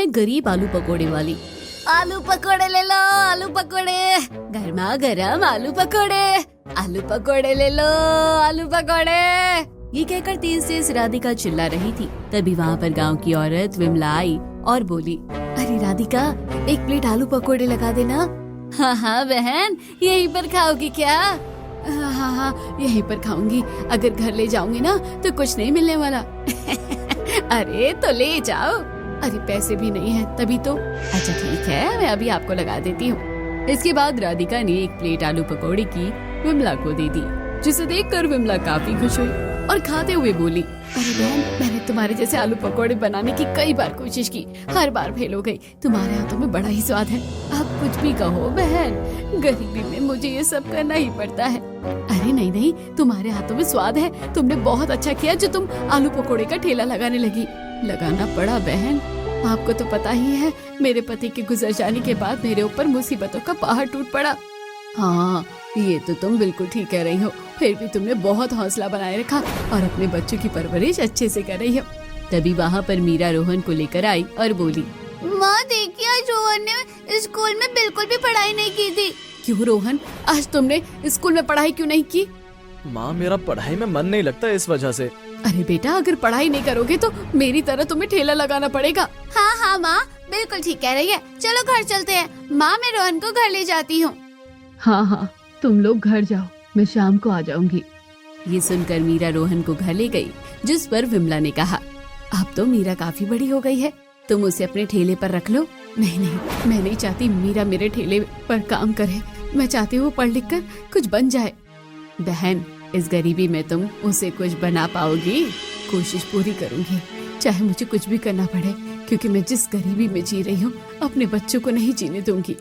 है गरीब आलू पकोड़े वाली। आलू पकोड़े ले लो, आलू पकोड़े, गर्मा गर्म आलू पकोड़े, आलू पकोड़े ले लो, आलू पकोड़े। ये कहकर तेज तेज राधिका चिल्ला रही थी। तभी वहाँ पर गांव की औरत विमला आई और बोली, अरे राधिका, एक प्लेट आलू पकोड़े लगा देना। हाँ हाँ बहन, यहीं पर खाओगी क्या? हाँ हाँ यहीं पर खाऊंगी, अगर घर ले जाऊंगी ना तो कुछ नहीं मिलने वाला। अरे तो ले जाओ। अरे पैसे भी नहीं है तभी तो। अच्छा ठीक है, मैं अभी आपको लगा देती हूँ। इसके बाद राधिका ने एक प्लेट आलू पकौड़ी की विमला को दे दी, जिसे देखकर विमला काफी खुश हुई और खाते हुए बोली, अरे बहन, मैंने तुम्हारे जैसे आलू पकौड़े बनाने की कई बार कोशिश की, हर बार फेल हो गई। तुम्हारे हाथों में बड़ा ही स्वाद है। अब कुछ भी कहो बहन, गरीबी में मुझे ये सब करना ही पड़ता है। अरे नहीं नहीं, तुम्हारे हाथों में स्वाद है। तुमने बहुत अच्छा किया जो तुम आलू पकौड़े का ठेला लगाने लगी। लगाना पड़ा बहन, आपको तो पता ही है, मेरे पति के गुजर जाने के बाद मेरे ऊपर मुसीबतों का पहाड़ टूट पड़ा। हाँ ये तो तुम बिल्कुल ठीक कह रही हो, फिर भी तुमने बहुत हौसला बनाए रखा और अपने बच्चों की परवरिश अच्छे से कर रही हो। तभी वहाँ पर मीरा रोहन को लेकर आई और बोली, माँ देखिए, आज रोहन ने स्कूल में बिल्कुल भी पढ़ाई नहीं की थी। क्यों रोहन, आज तुमने स्कूल में पढ़ाई क्यों नहीं की? माँ मेरा पढ़ाई में मन नहीं लगता इस वजह से। अरे बेटा, अगर पढ़ाई नहीं करोगे तो मेरी तरह तुम्हें ठेला लगाना पड़ेगा। हाँ हाँ माँ, बिल्कुल ठीक कह रही है। चलो घर चलते हैं। माँ मैं रोहन को घर ले जाती हूँ। हाँ हाँ तुम लोग घर जाओ, मैं शाम को आ जाऊंगी। ये सुनकर मीरा रोहन को घर ले गई, जिस पर विमला ने कहा, अब तो मीरा काफी बड़ी हो गई है, तुम उसे अपने ठेले पर रख लो। नहीं नहीं, मैं नहीं चाहती मीरा मेरे ठेले पर काम करे। मैं चाहती हूँ पढ़ लिख कर कुछ बन जाए। बहन, इस गरीबी में तुम उसे कुछ बना पाओगी? कोशिश पूरी करूंगी, चाहे मुझे कुछ भी करना पड़े, क्योंकि मैं जिस गरीबी में जी रही हूँ अपने बच्चों को नहीं जीने दूंगी।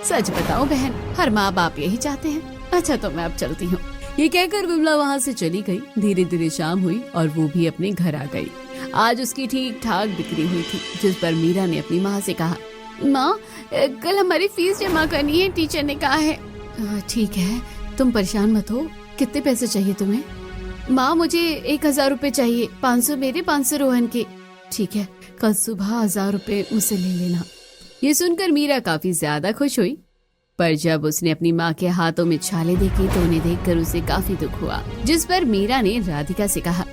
सच बताओ बहन, हर माँ बाप यही चाहते हैं। अच्छा तो मैं अब चलती हूँ। ये कहकर विमला वहाँ से चली गई। धीरे धीरे शाम हुई और वो भी अपने घर आ गई। आज उसकी ठीक ठाक बिक्री हुई थी, जिस पर मीरा ने अपनी माँ से कहा, माँ कल हमारी फीस जमा करनी है, टीचर ने कहा है। ठीक है, तुम परेशान मत हो। कितने पैसे चाहिए तुम्हें? माँ मुझे 1000 रुपए चाहिए, 500 मेरे, 500 रोहन के। ठीक है, कल सुबह 1000 रुपए मुझसे ले लेना। ये सुनकर मीरा काफी ज्यादा खुश हुई, पर जब उसने अपनी माँ के हाथों में छाले देखे तो उन्हें देखकर उसे काफी दुख हुआ। जिस पर मीरा ने राधिका से कहा,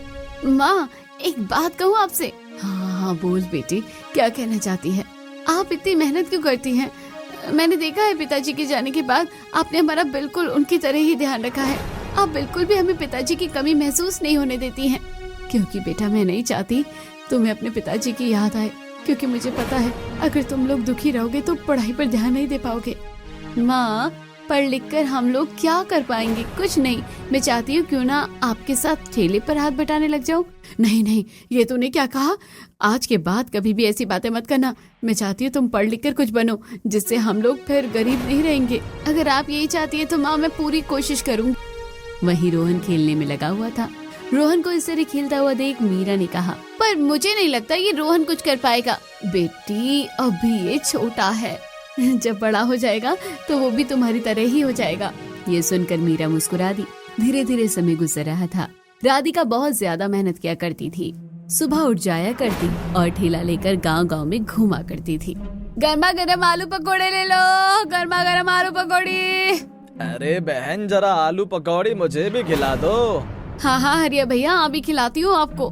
माँ एक बात कहूँ आपसे? हाँ बोल बेटी, क्या कहना चाहती है? आप इतनी मेहनत क्यों करती हैं? मैंने देखा है पिताजी के जाने के बाद आपने हमारा बिल्कुल उनकी तरह ही ध्यान रखा है। आप बिल्कुल भी हमें पिताजी की कमी महसूस नहीं होने देती हैं। क्योंकि बेटा मैं नहीं चाहती तुम्हें अपने पिताजी की याद आए, क्योंकि मुझे पता है अगर तुम लोग दुखी रहोगे तो पढ़ाई पर ध्यान नहीं दे पाओगे। माँ पढ़ लिख कर हम लोग क्या कर पाएंगे? कुछ नहीं। मैं चाहती हूँ क्यों ना आपके साथ ठेले पर हाथ बटाने लग जाऊँ। नहीं नहीं, ये तूने क्या कहा? आज के बाद कभी भी ऐसी बातें मत करना। मैं चाहती हूँ तुम पढ़ लिख कर कुछ बनो, जिससे हम लोग फिर गरीब नहीं रहेंगे। अगर आप यही चाहती है तो माँ मैं पूरी कोशिश करूँगी। वहीं रोहन खेलने में लगा हुआ था। रोहन को इस तरह खेलता हुआ देख मीरा ने कहा, पर मुझे नहीं लगता ये रोहन कुछ कर पाएगा। बेटी अभी ये छोटा है, जब बड़ा हो जाएगा तो वो भी तुम्हारी तरह ही हो जाएगा। ये सुनकर मीरा मुस्कुरा दी। धीरे धीरे समय गुजर रहा था। राधिका बहुत ज्यादा मेहनत किया करती थी। सुबह उठ जाया करती और ठेला लेकर गांव गांव में घूमा करती थी। गर्मा गर्म आलू पकौड़े ले लो, गर्मा गर्म आलू पकौड़ी। अरे बहन, जरा आलू पकौड़ी मुझे भी खिला दो। हाँ हाँ हरिया भैया, अभी खिलाती हूँ आपको।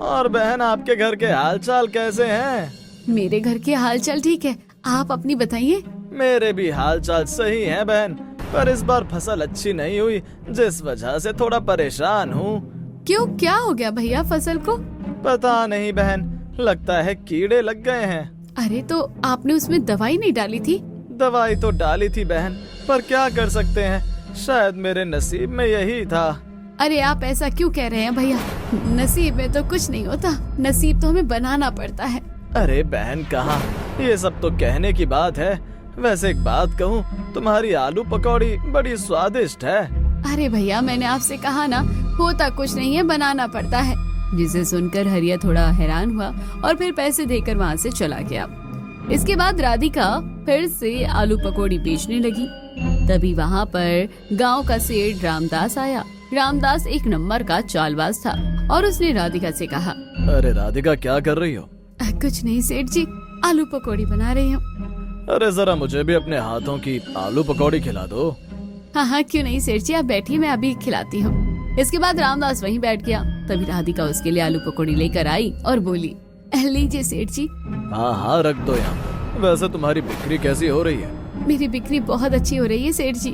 और बहन, आपके घर के हालचाल कैसे हैं? मेरे घर के हालचाल ठीक है, आप अपनी बताइए। मेरे भी हालचाल सही हैं बहन, पर इस बार फसल अच्छी नहीं हुई, जिस वजह से थोड़ा परेशान हूँ। क्यों, क्या हो गया भैया फसल को? पता नहीं बहन, लगता है कीड़े लग गए हैं। अरे तो आपने उसमें दवाई नहीं डाली थी? दवाई तो डाली थी बहन, पर क्या कर सकते हैं, शायद मेरे नसीब में यही था। अरे आप ऐसा क्यों कह रहे हैं भैया? नसीब में तो कुछ नहीं होता, नसीब तो हमें बनाना पड़ता है। अरे बहन कहाँ, ये सब तो कहने की बात है। वैसे एक बात कहूँ, तुम्हारी आलू पकौड़ी बड़ी स्वादिष्ट है। अरे भैया मैंने आपसे कहा ना, होता कुछ नहीं है, बनाना पड़ता है। जिसे सुनकर हरिया थोड़ा हैरान हुआ और फिर पैसे देकर वहाँ से चला गया। इसके बाद राधिका फिर से आलू पकौड़ी बेचने लगी। तभी वहाँ पर गांव का सेठ रामदास आया। रामदास एक नंबर का चालबाज था और उसने राधिका से कहा, अरे राधिका, क्या कर रही हो? कुछ नहीं सेठ जी, आलू पकौड़ी बना रही हूँ। अरे जरा मुझे भी अपने हाथों की आलू पकौड़ी खिला दो। हाँ हाँ क्यों नहीं सेठ जी, आप बैठिए, मैं अभी खिलाती हूँ। इसके बाद रामदास वहीं बैठ गया। तभी राधिका उसके लिए आलू पकौड़ी लेकर आई और बोली, लीजिए सेठ जी। हाँ हाँ रख दो यहाँ। वैसे तुम्हारी बिक्री कैसी हो रही है? मेरी बिक्री बहुत अच्छी हो रही है सेठ जी।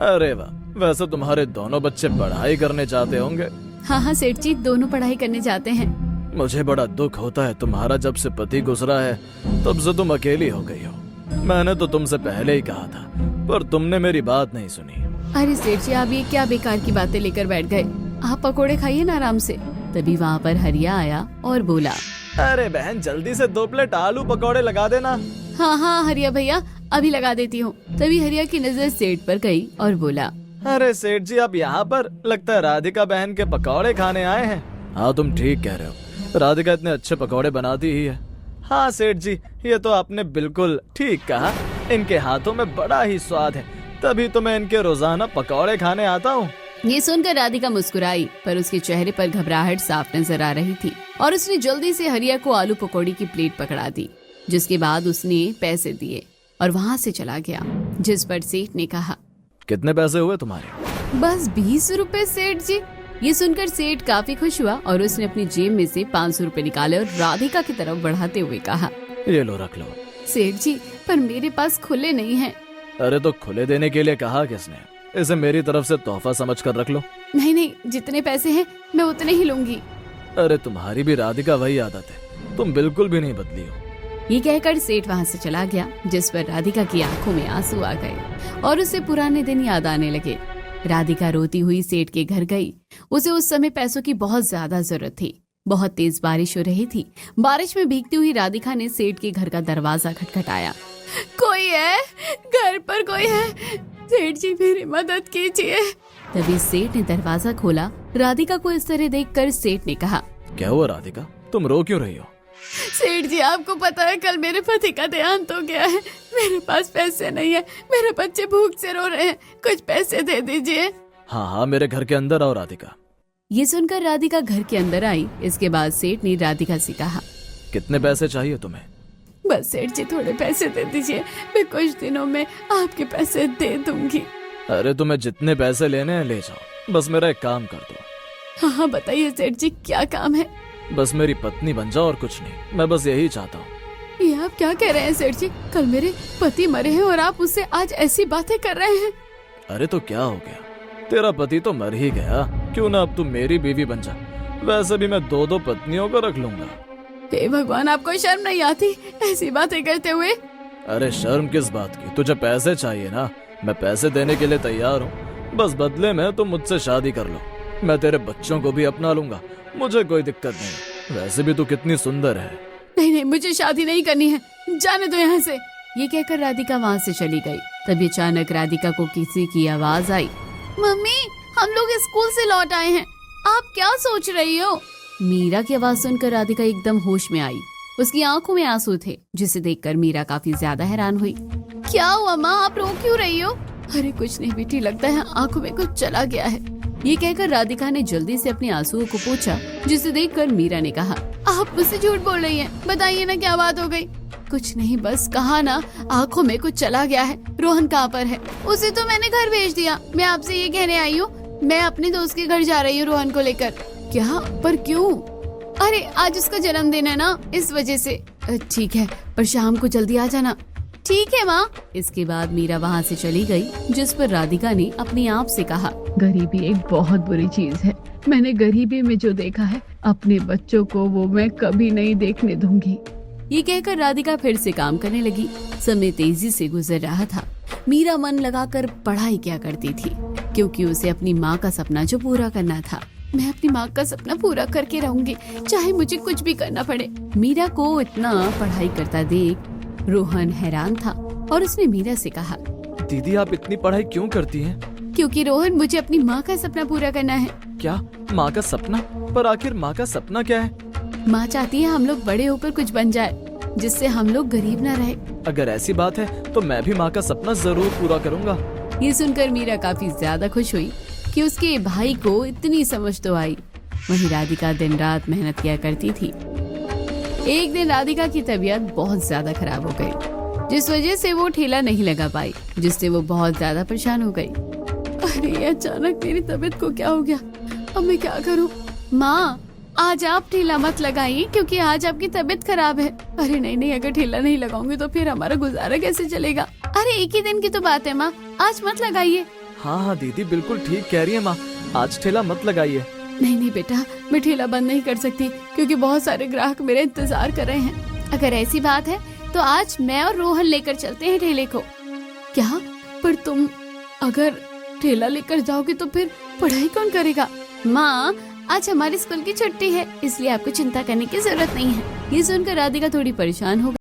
अरे वाह, वैसे तुम्हारे दोनों बच्चे पढ़ाई करने चाहते होंगे। हाँ हाँ सेठ जी, दोनों पढ़ाई करने जाते हैं। मुझे बड़ा दुख होता है, तुम्हारा जब से पति गुजरा है तब से तुम अकेली हो गई हो। मैंने तो तुमसे पहले ही कहा था, पर तुमने मेरी बात नहीं सुनी। अरे सेठ जी, आप ये क्या बेकार की बातें लेकर बैठ गए? आप पकोड़े खाइए ना आराम से। तभी वहाँ पर हरिया आया और बोला, अरे बहन जल्दी से 2 प्लेट आलू पकौड़े लगा देना। हाँ हाँ हरिया भैया, अभी लगा देती हूँ। तभी हरिया की नजर सेठ पर गई और बोला, अरे सेठ जी आप यहाँ पर, लगता है राधिका बहन के पकौड़े खाने आए हैं। हाँ तुम ठीक कह रहे हो, राधिका इतने अच्छे पकौड़े बनाती ही है। हाँ सेठ जी, ये तो आपने बिल्कुल ठीक कहा, इनके हाथों में बड़ा ही स्वाद है, तभी तो मैं इनके रोजाना पकौड़े खाने आता हूँ। ये सुनकर राधिका मुस्कुराई, पर उसके चेहरे पर घबराहट साफ नजर आ रही थी और उसने जल्दी से हरिया को आलू पकौड़ी की प्लेट पकड़ा दी। जिसके बाद उसने पैसे दिए और वहाँ से चला गया। जिस पर सेठ ने कहा, कितने पैसे हुए तुम्हारे? बस 20 रुपए सेठ जी। ये सुनकर सेठ काफी खुश हुआ और उसने अपनी जेब में से 500 रुपए निकाले और राधिका की तरफ बढ़ाते हुए कहा, ये लो रख लो। सेठ जी, पर मेरे पास खुले नहीं हैं। अरे तो खुले देने के लिए कहा किसने? इसे मेरी तरफ से तोहफा समझकर रख लो। नहीं नहीं, जितने पैसे हैं मैं उतने ही लूंगी। अरे तुम्हारी भी राधिका वही आदत है, तुम बिल्कुल भी नहीं बदली हो। ये कहकर सेठ वहाँ से चला गया। जिस पर राधिका की आंखों में आंसू आ गए और उसे पुराने दिन याद आने लगे। राधिका रोती हुई सेठ के घर गई। उसे उस समय पैसों की बहुत ज्यादा जरूरत थी। बहुत तेज बारिश हो रही थी। बारिश में भीगती हुई राधिका ने सेठ के घर का दरवाजा खटखटाया। कोई है? घर पर कोई है? सेठ जी मेरी मदद कीजिए। तभी सेठ ने दरवाजा खोला। राधिका को इस तरह देखकर सेठ ने कहा, क्या हुआ राधिका, तुम रो क्यों रही हो? सेठ जी आपको पता है कल मेरे पति का देहांत हो गया है। मेरे पास पैसे नहीं है, मेरे बच्चे भूख से रो रहे हैं, कुछ पैसे दे दीजिए। हाँ हाँ मेरे घर के अंदर आओ राधिका। ये सुनकर राधिका घर के अंदर आई। इसके बाद सेठ ने राधिका से कहा, कितने पैसे चाहिए तुम्हें? बस सेठ जी थोड़े पैसे दे दीजिए, मैं कुछ दिनों में आपके पैसे दे दूंगी। अरे तुम्हें जितने पैसे लेने हैं ले जाओ, बस मेरा एक काम कर दो। हाँ बताइए सेठ जी, क्या काम है? बस मेरी पत्नी बन जाओ और कुछ नहीं, मैं बस यही चाहता हूँ। ये आप क्या कह रहे हैं सेठ जी? कल मेरे पति मरे हैं और आप उससे आज ऐसी बातें कर रहे हैं। अरे तो क्या हो गया, तेरा पति तो मर ही गया, क्यों ना अब तू मेरी बीवी बन जा। वैसे भी मैं 2-2 पत्नियों को रख लूंगा। हे भगवान, आपको शर्म नहीं आती ऐसी बातें करते हुए? अरे शर्म किस बात की, तुझे पैसे चाहिए ना, मैं पैसे देने के लिए तैयार हूँ। बस बदले में तुम मुझसे शादी कर लो, मैं तेरे बच्चों को भी अपना लूंगा, मुझे कोई दिक्कत नहीं। वैसे भी तू कितनी सुंदर है। नहीं नहीं, मुझे शादी नहीं करनी है, जाने दो यहाँ से। ये कहकर राधिका वहाँ से चली गई। तभी अचानक राधिका को किसी की आवाज आई, मम्मी हम लोग स्कूल से लौट आए हैं, आप क्या सोच रही हो? मीरा की आवाज सुनकर राधिका एकदम होश में आई। उसकी आंखों में आंसू थे, जिसे देखकर मीरा काफी ज्यादा हैरान हुई। क्या हुआ माँ, आप रो क्यों रही हो? अरे कुछ नहीं बेटी, लगता है आंखों में कुछ चला गया है। ये कहकर राधिका ने जल्दी से अपने आंसुओं को पोंछा, जिसे देखकर मीरा ने कहा, आप मुझसे झूठ बोल रही हैं, बताइए ना क्या बात हो गई? कुछ नहीं, बस कहा ना आंखों में कुछ चला गया है। रोहन कहाँ पर है? उसे तो मैंने घर भेज दिया। मैं आपसे ये कहने आई हूँ, मैं अपने दोस्त के घर जा रही हूँ रोहन को लेकर। क्या? पर क्यों? अरे आज उसका जन्मदिन है ना, इस वजह से। ठीक है, पर शाम को जल्दी आ जाना। ठीक है माँ। इसके बाद मीरा वहाँ से चली गई। जिस पर राधिका ने अपने आप से कहा, गरीबी एक बहुत बुरी चीज है। मैंने गरीबी में जो देखा है, अपने बच्चों को वो मैं कभी नहीं देखने दूंगी। ये कहकर राधिका फिर से काम करने लगी। समय तेजी से गुजर रहा था। मीरा मन लगाकर पढ़ाई क्या करती थी, क्योंकि उसे अपनी माँ का सपना जो पूरा करना था। मैं अपनी माँ का सपना पूरा करके रहूंगी, चाहे मुझे कुछ भी करना पड़े। मीरा को इतना पढ़ाई करता देख रोहन हैरान था और उसने मीरा से कहा, दीदी आप इतनी पढ़ाई क्यों करती हैं? क्योंकि रोहन मुझे अपनी माँ का सपना पूरा करना है। क्या माँ का सपना? पर आखिर माँ का सपना क्या है? माँ चाहती है हम लोग बड़े होकर कुछ बन जाए, जिससे हम लोग गरीब न रहे। अगर ऐसी बात है तो मैं भी माँ का सपना जरूर पूरा करूँगा। ये सुनकर मीरा काफी ज्यादा खुश हुई कि उसके भाई को इतनी समझ तो आई। वहीं राधिका दिन रात मेहनत किया करती थी। एक दिन राधिका की तबीयत बहुत ज्यादा खराब हो गई, जिस वजह से वो ठेला नहीं लगा पाई, जिससे वो बहुत ज्यादा परेशान हो गई। अरे अचानक मेरी तबीयत को क्या हो गया, अब मैं क्या करूं? माँ, आज आप ठेला मत लगाइए क्योंकि आज आपकी तबीयत खराब है। अरे नहीं, अगर ठेला नहीं लगाऊंगी तो फिर हमारा गुजारा कैसे चलेगा? अरे एक ही दिन की तो बात है माँ, आज मत लगाइए। हाँ दीदी, बिल्कुल ठीक कह रही है माँ, आज ठेला मत लगाइए। नहीं बेटा, मैं ठेला बंद नहीं कर सकती क्योंकि बहुत सारे ग्राहक मेरे इंतजार कर रहे हैं। अगर ऐसी बात है तो आज मैं और रोहन लेकर चलते हैं ठेले को। क्या? पर तुम अगर ठेला लेकर जाओगे तो फिर पढ़ाई कौन करेगा? माँ, आज हमारे स्कूल की छुट्टी है, इसलिए आपको चिंता करने की जरूरत नहीं है। ये सुनकर राधिका थोड़ी परेशान हो गई।